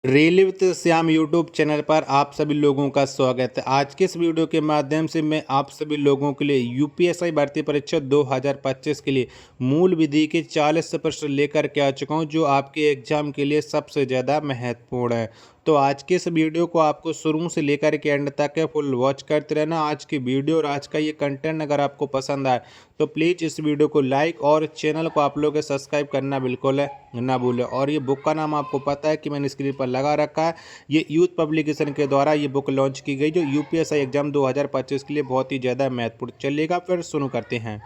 Rail with Shyam YouTube channel पर आप सभी लोगों का स्वागत है। आज के इस वीडियो के माध्यम से मैं आप सभी लोगों के लिए यूपीएससी भर्ती परीक्षा 2025 के लिए मूल विधि के 40 प्रश्न लेकर के आ चुका हूं, जो आपके एग्जाम के लिए सबसे ज़्यादा महत्वपूर्ण है। तो आज के इस वीडियो को आपको शुरू से लेकर के एंड तक फुल वॉच करते रहना। आज की वीडियो और आज का ये कंटेंट अगर आपको पसंद आए तो प्लीज़ इस वीडियो को लाइक और चैनल को आप लोग सब्सक्राइब करना बिल्कुल ना भूलें। और ये बुक का नाम आपको पता है कि मैंने स्क्रीन पर लगा रखा है। ये यूथ पब्लिकेशन के द्वारा ये बुक लॉन्च की गई, जो यूपीएससी एग्जाम 2025 के लिए बहुत ही ज़्यादा महत्वपूर्ण। चलिएगा फिर शुरू करते हैं।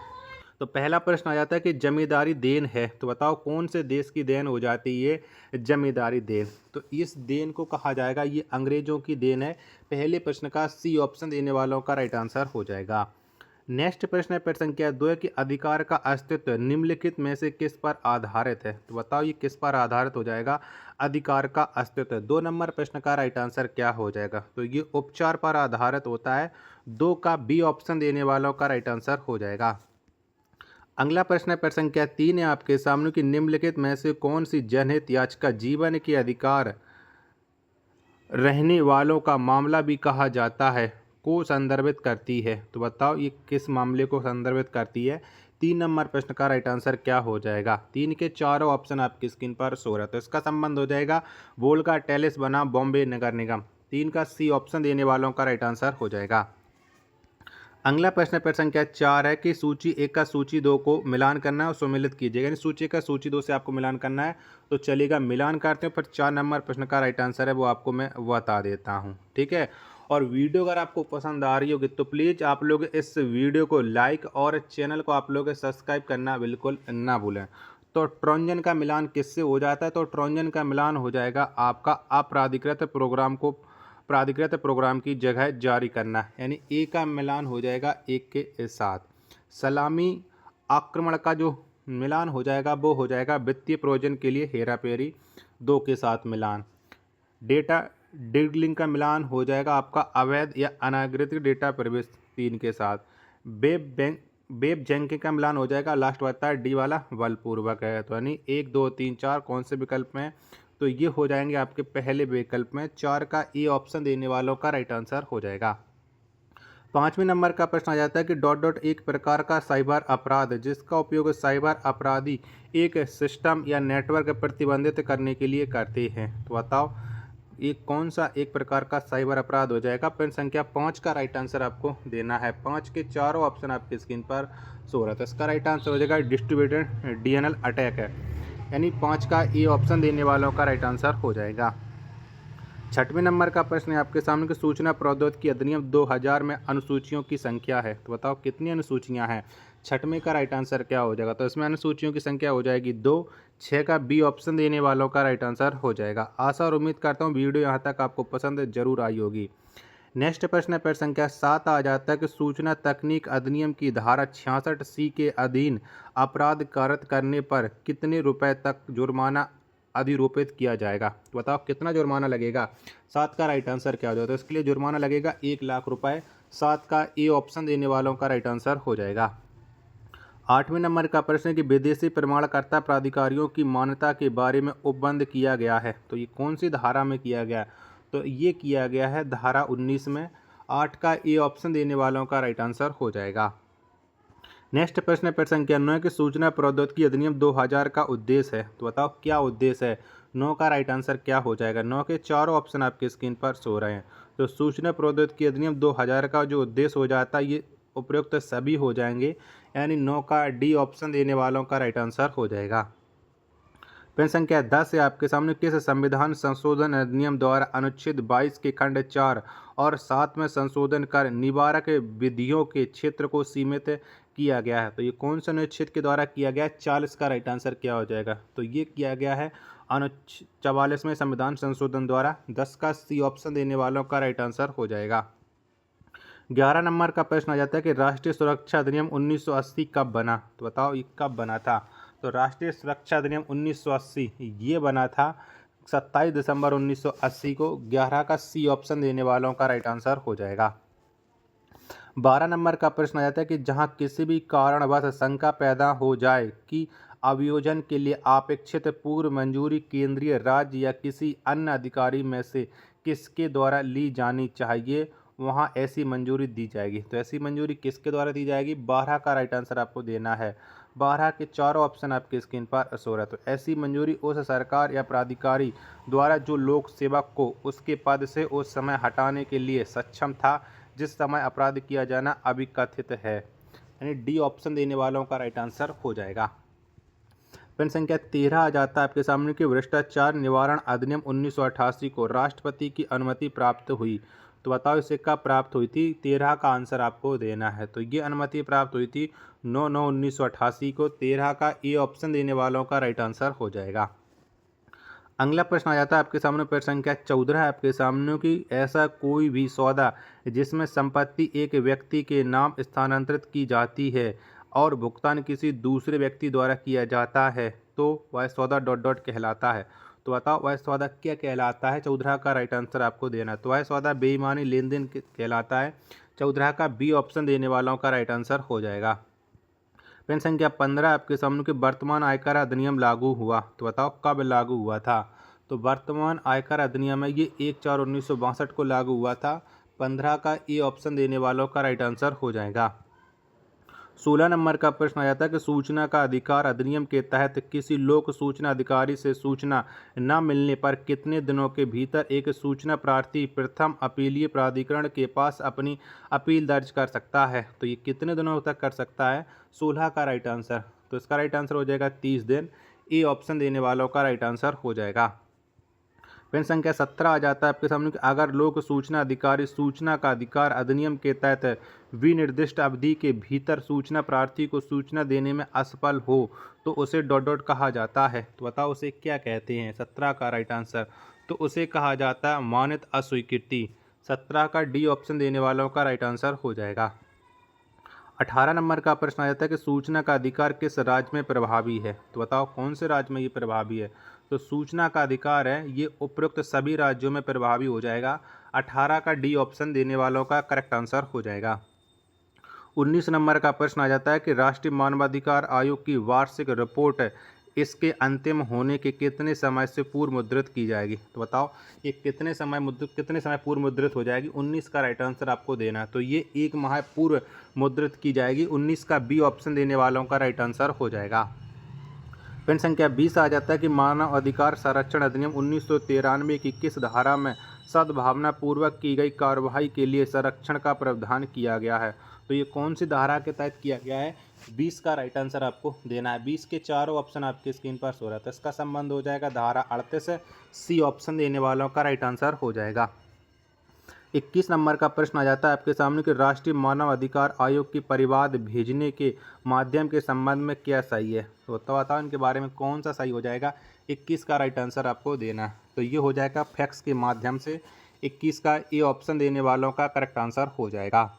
तो पहला प्रश्न आ जाता है कि जमींदारी देन है, तो बताओ कौन से देश की देन हो जाती है जमींदारी देन। तो इस देन को कहा जाएगा, ये अंग्रेजों की देन है। पहले प्रश्न का सी ऑप्शन देने वालों का राइट आंसर हो जाएगा। नेक्स्ट प्रश्न है प्रश्न संख्या 2 है कि अधिकार का अस्तित्व निम्नलिखित में से किस पर आधारित है। तो बताओ ये किस पर आधारित हो जाएगा, अधिकार का अस्तित्व। 2 नंबर प्रश्न का राइट आंसर क्या हो जाएगा, तो ये उपचार पर आधारित होता है। 2 का बी ऑप्शन देने वालों का राइट आंसर हो जाएगा। अगला प्रश्न है प्रश्न संख्या 3 है आपके सामने कि निम्नलिखित में से कौन सी जनहित याचिका जीवन के अधिकार रहने वालों का मामला भी कहा जाता है को संदर्भित करती है। तो बताओ ये किस मामले को संदर्भित करती है। 3 नंबर प्रश्न का राइट आंसर क्या हो जाएगा। 3 के चारों ऑप्शन आपकी स्क्रीन पर शो रहा है, तो इसका संबंध हो जाएगा वोल्गा टेलिस बनाम बॉम्बे नगर निगम। 3 का सी ऑप्शन देने वालों का राइट आंसर हो जाएगा। अगला प्रश्न प्रश्न संख्या 4 है कि सूची 1 का सूची 2 को मिलान करना है और सम्मिलित कीजिएगा। यानी सूची 1 का सूची 2 से आपको मिलान करना है, तो चलिएगा मिलान करते हैं। फिर 4 नंबर प्रश्न का राइट आंसर है वो आपको मैं बता देता हूँ, ठीक है। और वीडियो अगर आपको पसंद आ रही होगी तो प्लीज़ आप लोग इस वीडियो को लाइक और चैनल को आप लोग सब्सक्राइब करना बिल्कुल ना भूलें। तो ट्रोजन का मिलान किससे हो जाता है, तो ट्रोजन का मिलान हो जाएगा आपका प्राधिकृत प्रोग्राम की जगह जारी करना, यानी ए का मिलान हो जाएगा एक के साथ। सलामी आक्रमण का जो मिलान हो जाएगा वो हो जाएगा वित्तीय प्रयोजन के लिए हेराफेरी 2 के साथ मिलान। डेटा डिगलिंग का मिलान हो जाएगा आपका अवैध या अनागृत डेटा प्रवेश 3 के साथ। वेब जैंकिंग का मिलान हो जाएगा, लास्ट बता है डी वाला बलपूर्वक है। तो यानी 1 2 3 4 कौन से विकल्प में, तो ये हो जाएंगे आपके पहले विकल्प में। 4 का ए ऑप्शन देने वालों का राइट आंसर हो जाएगा। 5वें नंबर का प्रश्न आ जाता है कि डॉट डॉट एक प्रकार का साइबर अपराध जिसका उपयोग साइबर अपराधी एक सिस्टम या नेटवर्क प्रतिबंधित करने के लिए करते हैं। तो बताओ ये कौन सा एक प्रकार का साइबर अपराध हो जाएगा। प्रश्न संख्या 5 का राइट आंसर आपको देना है। 5 के चारों ऑप्शन आपकी स्क्रीन पर शो रहा है, तो इसका राइट आंसर हो जाएगा डिस्ट्रीब्यूटेड डीएनएल अटैक है, यानी 5 का ए ऑप्शन देने वालों का राइट आंसर हो जाएगा। 6वें नंबर का प्रश्न है आपके सामने कि सूचना प्रौद्योगिकी अधिनियम 2000 में अनुसूचियों की संख्या है। तो बताओ कितनी अनुसूचियां हैं। 6वें का राइट आंसर क्या हो जाएगा, तो इसमें अनुसूचियों की संख्या हो जाएगी 2। 6 का बी ऑप्शन देने वालों का राइट आंसर हो जाएगा। आशा और उम्मीद करता हूँ वीडियो यहाँ तक आपको पसंद जरूर आई होगी। नेक्स्ट प्रश्न है प्रश्न संख्या 7 आ जाता है कि सूचना तकनीक अधिनियम की धारा 66C के अधीन अपराध कारित करने पर कितने रुपए तक जुर्माना अधिरोपित किया जाएगा। तो बताओ कितना जुर्माना लगेगा। 7 का राइट आंसर क्या हो जाएगा, तो इसके लिए जुर्माना लगेगा 1 लाख रुपए। 7 का ए ऑप्शन देने वालों का राइट आंसर हो जाएगा। 8वें नंबर का प्रश्न है कि विदेशी प्रमाणकर्ता प्राधिकारियों की मान्यता के बारे में उपबंध किया गया है। तो ये कौन सी धारा में किया गया, तो ये किया गया है धारा 19 में। 8 का ए ऑप्शन देने वालों का राइट आंसर हो जाएगा। नेक्स्ट प्रश्न है प्रश्न संख्या 9 कि सूचना प्रौद्योगिकी अधिनियम 2000 का उद्देश्य है। तो बताओ क्या उद्देश्य है। 9 का राइट आंसर क्या हो जाएगा। 9 के चारों ऑप्शन आपके स्क्रीन पर शो रहे हैं, तो सूचना प्रौद्योगिकी अधिनियम 2000 का जो उद्देश्य हो जाता है ये उपयुक्त सभी हो जाएंगे, यानी 9 का डी ऑप्शन देने वालों का राइट आंसर हो जाएगा। प्रश्न संख्या 10 है आपके सामने किस संविधान संशोधन अधिनियम द्वारा अनुच्छेद 22 के खंड 4 और 7 में संशोधन कर निवारक विधियों के क्षेत्र को सीमित किया गया है। तो ये कौन सा अनुच्छेद के द्वारा किया गया है। 40 का राइट आंसर क्या हो जाएगा, तो ये किया गया है अनुच्छेद 44 में संविधान संशोधन द्वारा। 10 का सी ऑप्शन देने वालों का राइट आंसर हो जाएगा। 11 नंबर का प्रश्न आ जाता है कि राष्ट्रीय सुरक्षा अधिनियम 1980 कब बना। तो बताओ ये कब बना था। तो राष्ट्रीय सुरक्षा अधिनियम 1980 ये बना था 27 दिसंबर 1980 को। 11 का सी ऑप्शन देने वालों का राइट आंसर हो जाएगा। 12 नंबर का प्रश्न आ जाता है कि जहां किसी भी कारणवश शंका पैदा हो जाए कि अभियोजन के लिए अपेक्षित पूर्व मंजूरी केंद्रीय, राज्य या किसी अन्य अधिकारी में से किसके द्वारा ली जानी चाहिए, वहाँ ऐसी मंजूरी दी जाएगी। तो ऐसी मंजूरी किसके द्वारा दी जाएगी? 12 का राइट आंसर आपको देना है। 12 के चारों ऑप्शन आपकी स्क्रीन पर शो रहा है। तो ऐसी मंजूरी उस सरकार या प्राधिकारी द्वारा जो लोक सेवक को उसके पद से उस समय हटाने के लिए सक्षम था जिस समय अपराध किया जाना अभिकथित है। यानी डी ऑप्शन देने वालों का राइट आंसर हो जाएगा। प्रश्न संख्या 13 आ जाता है आपके सामने कि भ्रष्टाचार निवारण अधिनियम 1988 को राष्ट्रपति की अनुमति प्राप्त हुई। तो बताओ इसे कब प्राप्त हुई थी? 13 का आंसर आपको देना है। तो ये अनुमति प्राप्त हुई थी 9/9/1988 को। 13 का ए ऑप्शन देने वालों का राइट आंसर हो जाएगा। अगला प्रश्न आ जाता है आपके सामने, प्रश्न संख्या 14 है आपके सामने कि ऐसा कोई भी सौदा जिसमें संपत्ति एक व्यक्ति के नाम स्थानांतरित की जाती है और भुगतान किसी दूसरे व्यक्ति द्वारा किया जाता है तो वह सौदा ... कहलाता है। तो बताओ वह सौदा क्या कहलाता है? 14 का राइट आंसर आपको देना है। तो वह सौदा बेईमानी लेन देन कहलाता है। 14 का बी ऑप्शन देने वालों का राइट आंसर हो जाएगा। प्रश्न संख्या 15 आपके सामने कि वर्तमान आयकर अधिनियम लागू हुआ। तो बताओ कब लागू हुआ था? तो वर्तमान आयकर अधिनियम है ये 1/4/1962 को लागू हुआ था। 15 का ए ऑप्शन देने वालों का राइट आंसर हो जाएगा। 16 नंबर का प्रश्न आ जाता है कि सूचना का अधिकार अधिनियम के तहत किसी लोक सूचना अधिकारी से सूचना न मिलने पर कितने दिनों के भीतर एक सूचना प्रार्थी प्रथम अपीलीय प्राधिकरण के पास अपनी अपील दर्ज कर सकता है? तो ये कितने दिनों तक कर सकता है? 16 का राइट आंसर। तो इसका राइट आंसर हो जाएगा 30 दिन। ए ऑप्शन देने वालों का राइट आंसर हो जाएगा। प्रश्न संख्या 17 आ जाता है आपके सामने कि अगर लोक सूचना अधिकारी सूचना का अधिकार अधिनियम के तहत विनिर्दिष्ट अवधि के भीतर सूचना प्रार्थी को सूचना देने में असफल हो तो उसे ... कहा जाता है। तो बताओ उसे क्या कहते हैं? 17 का राइट आंसर। तो उसे कहा जाता है मान्यता अस्वीकृति। 17 का डी ऑप्शन देने वालों का राइट आंसर हो जाएगा। 18 नंबर का प्रश्न आ जाता है कि सूचना का अधिकार किस राज्य में प्रभावी है? तो बताओ कौन से राज्य में ये प्रभावी है? तो सूचना का अधिकार है ये उपयुक्त सभी राज्यों में प्रभावी हो जाएगा। 18 का डी ऑप्शन देने वालों का करेक्ट आंसर हो जाएगा। 19 नंबर का प्रश्न आ जाता है कि राष्ट्रीय मानवाधिकार आयोग की वार्षिक रिपोर्ट इसके अंतिम होने के कितने समय से पूर्व मुद्रित की जाएगी? तो बताओ ये कितने समय पूर्व मुद्रित हो जाएगी? 19 का राइट आंसर आपको देना है। तो ये 1 माह पूर्व मुद्रित की जाएगी। 19 का बी ऑप्शन देने वालों का राइट आंसर हो जाएगा। प्रश्न संख्या 20 आ जाता है कि मानव अधिकार संरक्षण अधिनियम 1993 की किस धारा में सद्भावना पूर्वक की गई कार्रवाई के लिए संरक्षण का प्रावधान किया गया है? तो ये कौन सी धारा के तहत किया गया है? 20 का राइट आंसर आपको देना है। 20 के चारों ऑप्शन आपकी स्क्रीन पर शो रहा है। तो इसका संबंध हो जाएगा धारा 38। सी ऑप्शन देने वालों का राइट आंसर हो जाएगा। 21 नंबर का प्रश्न आ जाता है आपके सामने कि राष्ट्रीय मानव अधिकार आयोग की परिवाद भेजने के माध्यम के संबंध में क्या सही है? तो बताओ इनके बारे में कौन सा सही हो जाएगा? 21 का राइट आंसर आपको देना है। तो ये हो जाएगा फैक्स के माध्यम से। 21 का ए ऑप्शन देने वालों का करेक्ट आंसर हो जाएगा।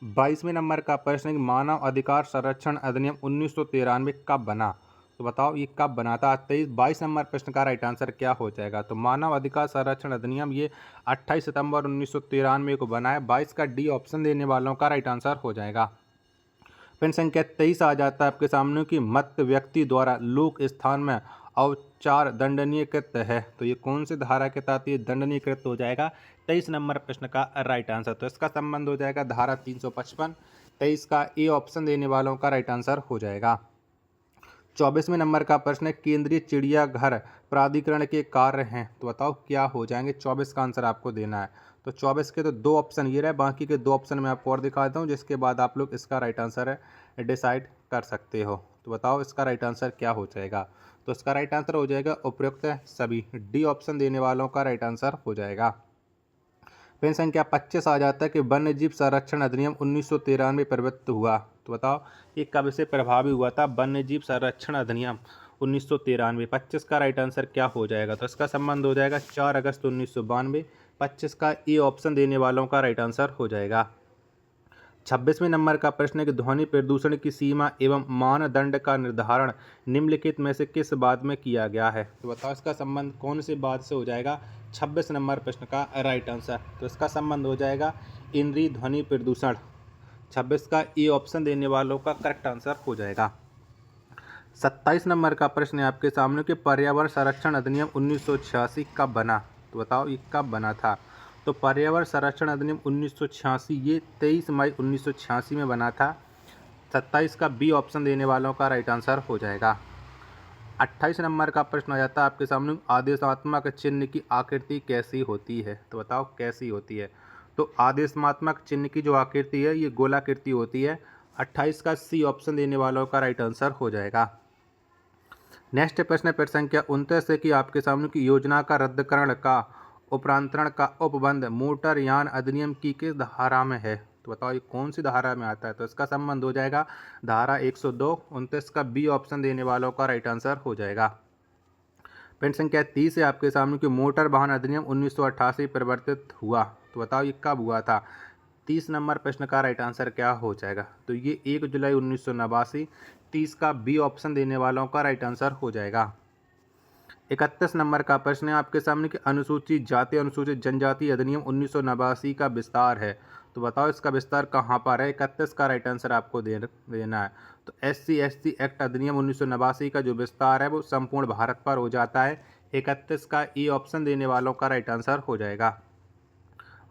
22वें नंबर का प्रश्न है कि मानव अधिकार संरक्षण अधिनियम 1993 कब बना? तो बताओ ये कब बना था? 22 नंबर प्रश्न का राइट आंसर क्या हो जाएगा? तो मानव अधिकार संरक्षण अधिनियम ये 28 सितंबर 1993 को बना है। 22 का डी ऑप्शन देने वालों का राइट आंसर हो जाएगा। प्रश्न संख्या 23 आ जाता है आपके सामने कि मत व्यक्ति द्वारा लोक स्थान में औचार दंडनीय कृत है। तो ये कौन सी धारा के तहत ये दंडनीय कृत हो जाएगा? 23 नंबर प्रश्न का राइट आंसर। तो इसका संबंध हो जाएगा धारा 355। 23 का ए ऑप्शन देने वालों का राइट आंसर हो जाएगा। 24वें नंबर का प्रश्न है केंद्रीय चिड़ियाघर प्राधिकरण के कार्य हैं। तो बताओ क्या हो जाएंगे? 24 का आंसर आपको देना है। तो 24 के तो 2 ऑप्शन ये रहे, बाकी के 2 ऑप्शन मैं आपको और दिखा देता हूँ जिसके बाद आप लोग इसका राइट आंसर डिसाइड कर सकते हो। तो बताओ इसका राइट आंसर क्या हो जाएगा? तो इसका राइट आंसर हो जाएगा उपयुक्त सभी। डी ऑप्शन देने वालों का राइट आंसर हो जाएगा। प्रश्न संख्या 25 आ जाता है कि वन्यजीव संरक्षण अधिनियम 1993 प्रवृत्त हुआ। तो बताओ ये कब से प्रभावी हुआ था? वन्यजीव संरक्षण अधिनियम 1993। 25 का राइट आंसर क्या हो जाएगा? तो इसका संबंध हो जाएगा 4 अगस्त 1992। 25 का ए ऑप्शन देने वालों का राइट आंसर हो जाएगा। 26वें नंबर का प्रश्न है कि ध्वनि प्रदूषण की सीमा एवं मानदंड का निर्धारण निम्नलिखित में से किस बात में किया गया है? तो बताओ इसका संबंध कौन सी बात से हो जाएगा? 26 नंबर प्रश्न का राइट आंसर। तो इसका संबंध हो जाएगा इंद्रिय ध्वनि प्रदूषण। 26 का ए ऑप्शन देने वालों का करेक्ट आंसर हो जाएगा। 27 नंबर का प्रश्न है आपके सामने कि पर्यावरण संरक्षण अधिनियम 1986 कब बना। तो बताओ ये कब बना था। तो पर्यावरण संरक्षण अधिनियम 1986 ये 23 मई 1986 में बना था। 27 का बी ऑप्शन देने वालों का राइट आंसर हो जाएगा। 28 नंबर का प्रश्न आ जाता है आपके सामने, आदेशात्मक चिन्ह की आकृति कैसी होती है। तो बताओ कैसी होती है। तो आदेशात्मक चिन्ह की जो आकृति है ये गोलाकृति होती है। 28 का सी ऑप्शन देने वालों का राइट आंसर हो जाएगा। नेक्स्ट प्रश्न है संख्या 29 है कि आपके सामने की योजना का रद्दकरण का उपरांतरण का उपबंध मोटर यान अधिनियम की किस धारा में है। तो बताओ ये कौन सी धारा में आता है। तो इसका संबंध हो जाएगा धारा 102। 29 का बी ऑप्शन देने वालों का राइट आंसर हो जाएगा। प्रश्न संख्या 30 है आपके सामने कि मोटर वाहन अधिनियम 1988 परिवर्तित हुआ। तो बताओ ये कब हुआ था। 30 नंबर प्रश्न का राइट आंसर क्या हो जाएगा। तो ये 1 जुलाई 1989। 30 का बी ऑप्शन देने वालों का राइट आंसर हो जाएगा। 31 नंबर का प्रश्न है आपके सामने कि अनुसूचित जाति अनुसूचित जनजाति अधिनियम 1989 का विस्तार है। तो बताओ इसका विस्तार कहाँ पर है। 31 का राइट आंसर आपको देना है। तो SC/ST एक्ट अधिनियम 1989 का जो विस्तार है वो संपूर्ण भारत पर हो जाता है। 31 का ई ऑप्शन देने वालों का राइट आंसर हो जाएगा।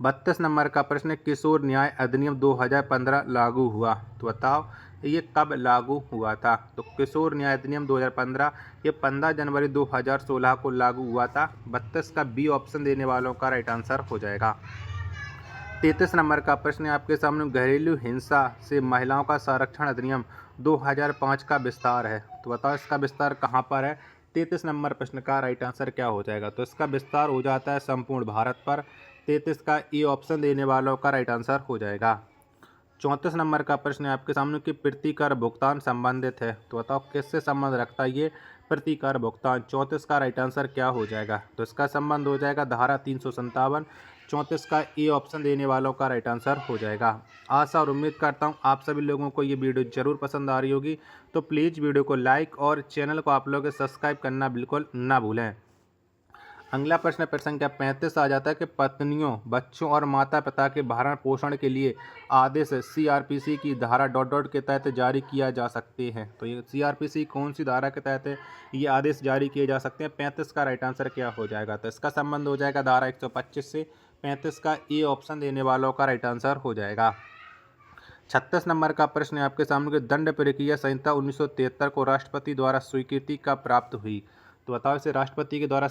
32 नंबर का प्रश्न है किशोर न्याय अधिनियम 2015 लागू हुआ। तो बताओ ये कब लागू हुआ था। तो किशोर न्याय अधिनियम 2015 ये 15 जनवरी 2016 को लागू हुआ था। 32 का बी ऑप्शन देने वालों का राइट आंसर हो जाएगा। 33 नंबर का प्रश्न है आपके सामने घरेलू हिंसा से महिलाओं का संरक्षण अधिनियम 2005 का विस्तार है। तो बताओ इसका विस्तार कहाँ पर है। 33 नंबर प्रश्न का राइट आंसर क्या हो जाएगा। तो इसका विस्तार हो जाता है संपूर्ण भारत पर। 33 का ई ऑप्शन देने वालों का राइट आंसर हो जाएगा। 34 नंबर का प्रश्न है आपके सामने कि प्रतिकर भुगतान संबंधित है। तो बताओ किससे संबंध रखता है ये प्रतिकर भुगतान। 34 का राइट आंसर क्या हो जाएगा। तो इसका संबंध हो जाएगा धारा 357। 34 का ए ऑप्शन देने वालों का राइट आंसर हो जाएगा। आशा और उम्मीद करता हूँ आप सभी लोगों को ये वीडियो जरूर पसंद आ रही होगी। तो प्लीज़ वीडियो को लाइक और चैनल को आप लोग सब्सक्राइब करना बिल्कुल ना भूलें। अगला प्रश्न संख्या 35 आ जाता है कि पत्नियों बच्चों और माता पिता के भरण पोषण के लिए आदेश CRPC की धारा ... के तहत जारी किया जा सकते हैं। तो ये CRPC कौन सी धारा के तहत ये आदेश जारी किए जा सकते हैं। 35 का राइट आंसर क्या हो जाएगा। तो इसका संबंध हो जाएगा धारा 125 से। 35 का ए ऑप्शन देने वालों का राइट आंसर हो जाएगा। 36 नंबर का प्रश्न है आपके सामने कि दंड प्रक्रिया संहिता 1973 को राष्ट्रपति द्वारा स्वीकृति कब प्राप्त हुई। तो बताओ इसे राष्ट्रपति के द्वारा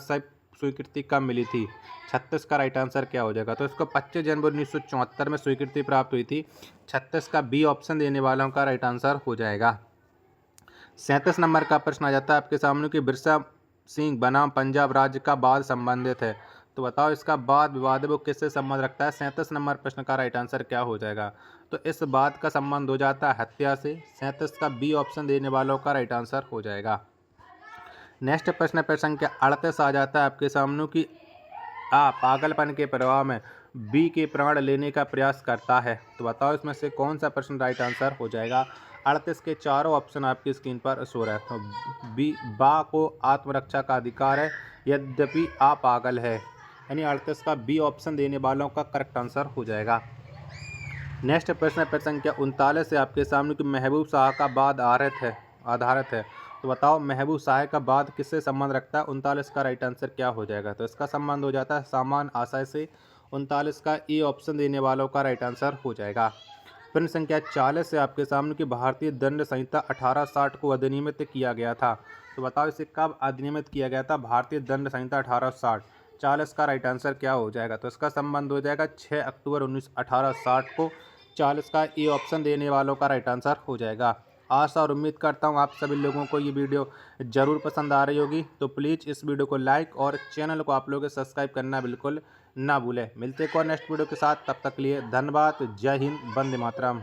स्वीकृति कब मिली थी। 36 का राइट आंसर क्या हो जाएगा। तो इसको 25 जनवरी 1974 में स्वीकृति प्राप्त हुई थी। 36 का बी ऑप्शन देने वालों का राइट आंसर हो जाएगा। 37 नंबर का प्रश्न आ जाता है आपके सामने कि बिरसा सिंह बनाम पंजाब राज्य का वाद संबंधित है। तो बताओ इसका वाद विवाद वो किससे संबंध रखता है। 37 नंबर प्रश्न का राइट आंसर क्या हो जाएगा। तो इस बात का संबंध हो जाता है हत्या से। 37 का बी ऑप्शन देने वालों का राइट आंसर हो जाएगा। नेक्स्ट प्रश्न संख्या 38 आ जाता है आपके सामने कि पागलपन के प्रभाव में बी के प्राण लेने का प्रयास करता है। तो बताओ इसमें से कौन सा प्रश्न राइट आंसर हो जाएगा। 38 के चारों ऑप्शन आपकी स्क्रीन पर शो रहा है। तो बी बा को आत्मरक्षा का अधिकार है यद्यपि पागल है। यानी 38 का बी ऑप्शन देने वालों का करेक्ट आंसर हो जाएगा। नेक्स्ट प्रश्न संख्या 39 से आपके सामने कि महबूब शाह का बाद आधारित है। तो बताओ महबूब शाह का बाद किससे संबंध रखता है। 39 का राइट आंसर क्या हो जाएगा। तो इसका संबंध हो जाता है सामान्य आशय से। 39 का ए ऑप्शन देने वालों का राइट आंसर हो जाएगा। प्रश्न संख्या 40 से आपके सामने कि भारतीय दंड संहिता 1860 को अधिनियमित किया गया था। तो बताओ इसे कब अधिनियमित किया गया था। भारतीय दंड संहिता 1860। 40 का राइट आंसर क्या हो जाएगा। तो इसका संबंध हो जाएगा 6 अक्टूबर 1860 को। 40 का ए ऑप्शन देने वालों का राइट आंसर हो जाएगा। आशा और उम्मीद करता हूँ आप सभी लोगों को ये वीडियो ज़रूर पसंद आ रही होगी। तो प्लीज़ इस वीडियो को लाइक और चैनल को आप लोग सब्सक्राइब करना बिल्कुल ना भूलें। मिलते हैं नेक्स्ट वीडियो के साथ। तब तक के लिए धन्यवाद। जय हिंद, वंदे मातरम।